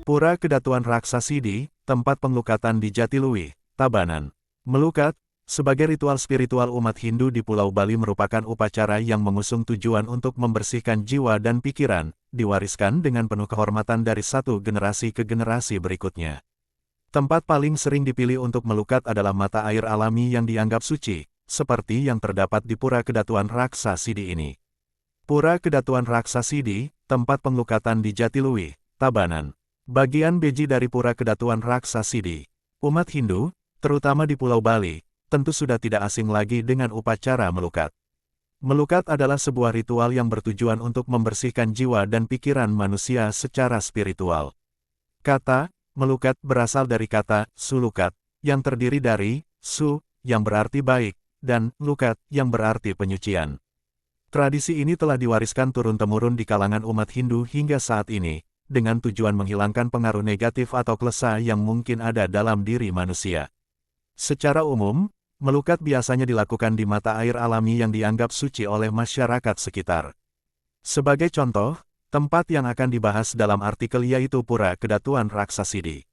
Pura Kedatuan Raksasidi, tempat penglukatan di Jatiluwih, Tabanan. Melukat, sebagai ritual spiritual umat Hindu di Pulau Bali merupakan upacara yang mengusung tujuan untuk membersihkan jiwa dan pikiran, diwariskan dengan penuh kehormatan dari satu generasi ke generasi berikutnya. Tempat paling sering dipilih untuk melukat adalah mata air alami yang dianggap suci, seperti yang terdapat di Pura Kedatuan Raksasidi ini. Pura Kedatuan Raksasidi, tempat penglukatan di Jatiluwih, Tabanan. Bagian beji dari Pura Kedatuan Raksasidi. Umat Hindu, terutama di Pulau Bali, tentu sudah tidak asing lagi dengan upacara melukat. Melukat adalah sebuah ritual yang bertujuan untuk membersihkan jiwa dan pikiran manusia secara spiritual. Kata melukat berasal dari kata sulukat, yang terdiri dari su, yang berarti baik, dan lukat, yang berarti penyucian. Tradisi ini telah diwariskan turun-temurun di kalangan umat Hindu hingga saat ini, dengan tujuan menghilangkan pengaruh negatif atau klesa yang mungkin ada dalam diri manusia. Secara umum, melukat biasanya dilakukan di mata air alami yang dianggap suci oleh masyarakat sekitar. Sebagai contoh, tempat yang akan dibahas dalam artikel yaitu Pura Kedatuan Raksasidi.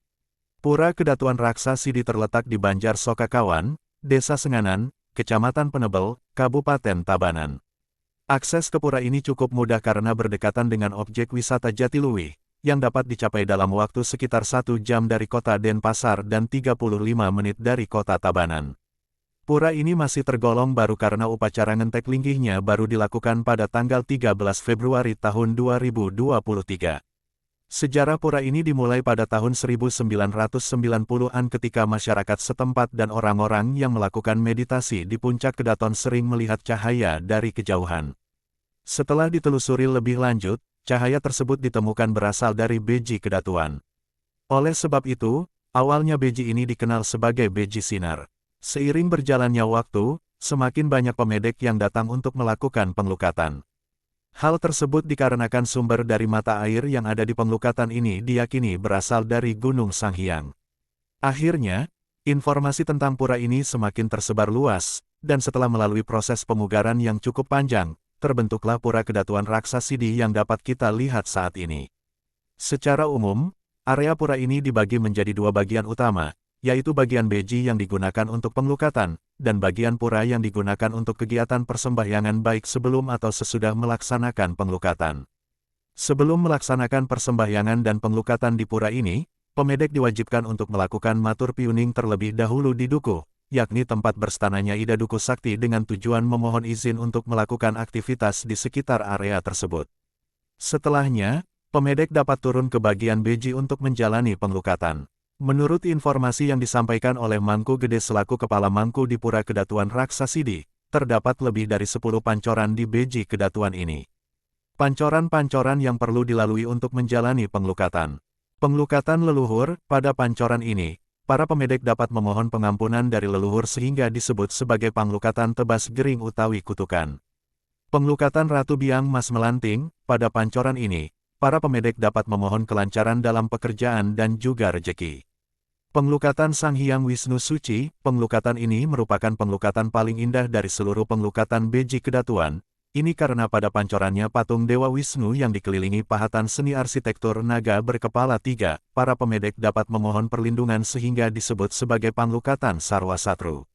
Pura Kedatuan Raksasidi terletak di Banjar Sokakawan, Desa Senganan, Kecamatan Penebel, Kabupaten Tabanan. Akses ke pura ini cukup mudah karena berdekatan dengan objek wisata Jatiluwih, yang dapat dicapai dalam waktu sekitar 1 jam dari kota Denpasar dan 35 menit dari kota Tabanan. Pura ini masih tergolong baru karena upacara ngentek linggihnya baru dilakukan pada tanggal 13 Februari tahun 2023. Sejarah pura ini dimulai pada tahun 1990-an ketika masyarakat setempat dan orang-orang yang melakukan meditasi di puncak Kedaton sering melihat cahaya dari kejauhan. Setelah ditelusuri lebih lanjut, cahaya tersebut ditemukan berasal dari beji kedatuan. Oleh sebab itu, awalnya beji ini dikenal sebagai beji sinar. Seiring berjalannya waktu, semakin banyak pemedek yang datang untuk melakukan penglukatan. Hal tersebut dikarenakan sumber dari mata air yang ada di penglukatan ini diyakini berasal dari Gunung Sanghyang. Akhirnya, informasi tentang pura ini semakin tersebar luas, dan setelah melalui proses pemugaran yang cukup panjang, terbentuklah Pura Kedatuan Raksasidi yang dapat kita lihat saat ini. Secara umum, area pura ini dibagi menjadi dua bagian utama, yaitu bagian beji yang digunakan untuk penglukatan, dan bagian pura yang digunakan untuk kegiatan persembahyangan baik sebelum atau sesudah melaksanakan penglukatan. Sebelum melaksanakan persembahyangan dan penglukatan di pura ini, pemedek diwajibkan untuk melakukan matur piuning terlebih dahulu di dukuh, yakni tempat berstananya Ida Dukuh Sakti dengan tujuan memohon izin untuk melakukan aktivitas di sekitar area tersebut. Setelahnya, pemedek dapat turun ke bagian beji untuk menjalani penglukatan. Menurut informasi yang disampaikan oleh Mangku Gede selaku Kepala Mangku di Pura Kedatuan Raksasidi, terdapat lebih dari 10 pancoran di beji kedatuan ini. Pancoran-pancoran yang perlu dilalui untuk menjalani penglukatan. Penglukatan leluhur, pada pancoran ini, para pemedek dapat memohon pengampunan dari leluhur sehingga disebut sebagai panglukatan tebas gering utawi kutukan. Penglukatan Ratu Biang Mas Melanting, pada pancoran ini, para pemedek dapat memohon kelancaran dalam pekerjaan dan juga rejeki. Penglukatan Sang Hyang Wisnu Suci, penglukatan ini merupakan penglukatan paling indah dari seluruh penglukatan beji kedatuan. Ini karena pada pancorannya patung Dewa Wisnu yang dikelilingi pahatan seni arsitektur naga berkepala 3, para pemedek dapat memohon perlindungan sehingga disebut sebagai panglukatan Sarwa Satru.